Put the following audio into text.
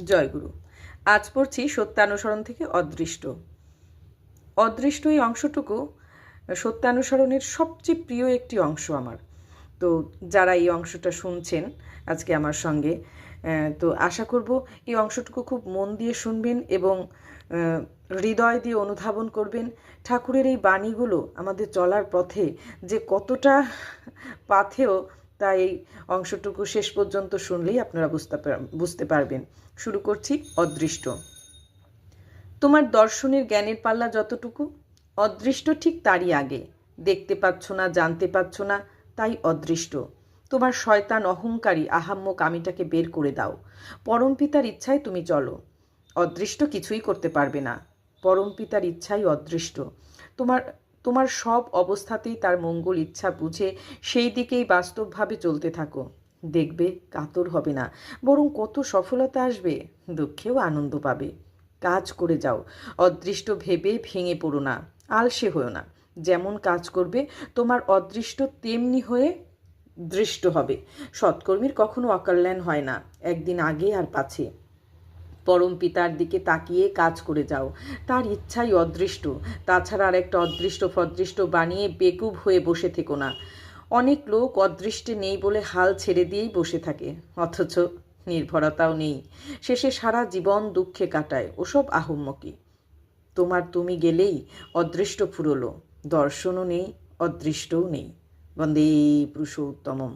জয়গুরু। আজ পড়ছি সত্যানুসরণ থেকে অদৃষ্ট। অদৃষ্ট এই অংশটুকু সত্যানুসরণের সবচেয়ে প্রিয় একটি অংশ আমার। তো যারা এই অংশটা শুনছেন আজকে আমার সঙ্গে, তো আশা করব এই অংশটুকু খুব মন দিয়ে শুনবেন এবং হৃদয় দিয়ে অনুধাবন করবেন। ঠাকুরের এই বাণীগুলো আমাদের চলার পথে যে কতটা পাথেয়, তা এই অংশটুকু শেষ পর্যন্ত শুনলেই আপনারা বুঝতে পারবেন। শুরু করছি। অদৃষ্ট। তোমার দর্শনের জ্ঞানের পাল্লা যতটুকু, অদৃষ্ট ঠিক তারই আগে। দেখতে পাচ্ছ না, জানতে পারছ না, তাই অদৃষ্ট। তোমার শয়তান অহংকারী আহাম্মক আমিটাকে বের করে দাও। পরমপিতার ইচ্ছায় তুমি চলো। অদৃষ্ট কিছুই করতে পারবে না। পরমপিতার ইচ্ছাই অদৃষ্ট। তোমার তোমার সব অবস্থাতেই তার মঙ্গল ইচ্ছা বুঝে সেই দিকেই বাস্তবভাবে চলতে থাকো। দেখবে কাতর হবে না, বরং কত সফলতা আসবে, দুঃখেও আনন্দ পাবে। কাজ করে যাও, অদৃষ্ট ভেবে ভেঙে পড়ো না, আলসে হও না। যেমন কাজ করবে তোমার অদৃষ্ট তেমনি হয়ে দৃষ্ট হবে। সৎকর্মীর কখনো অকল্যাণ হয় না, একদিন আগে আর পাছে। পরম পিতার দিকে তাকিয়ে কাজ করে যাও, তার ইচ্ছাই অদৃষ্ট। তাছাড়া আর একটা অদৃষ্ট ফদৃষ্ট বানিয়ে বেকুব হয়ে বসে থেকো না। অনেক লোক অদৃষ্টে নেই বলে হাল ছেড়ে দিয়েই বসে থাকে, অথচ নির্ভরতাও নেই। শেষে সারা জীবন দুঃখে কাটায়, ওসব আহম্মকি। তুমি গেলেই অদৃষ্ট ফুরলো, দর্শনও নেই, অদৃষ্টও নেই। বন্দে পুরুষোত্তমম।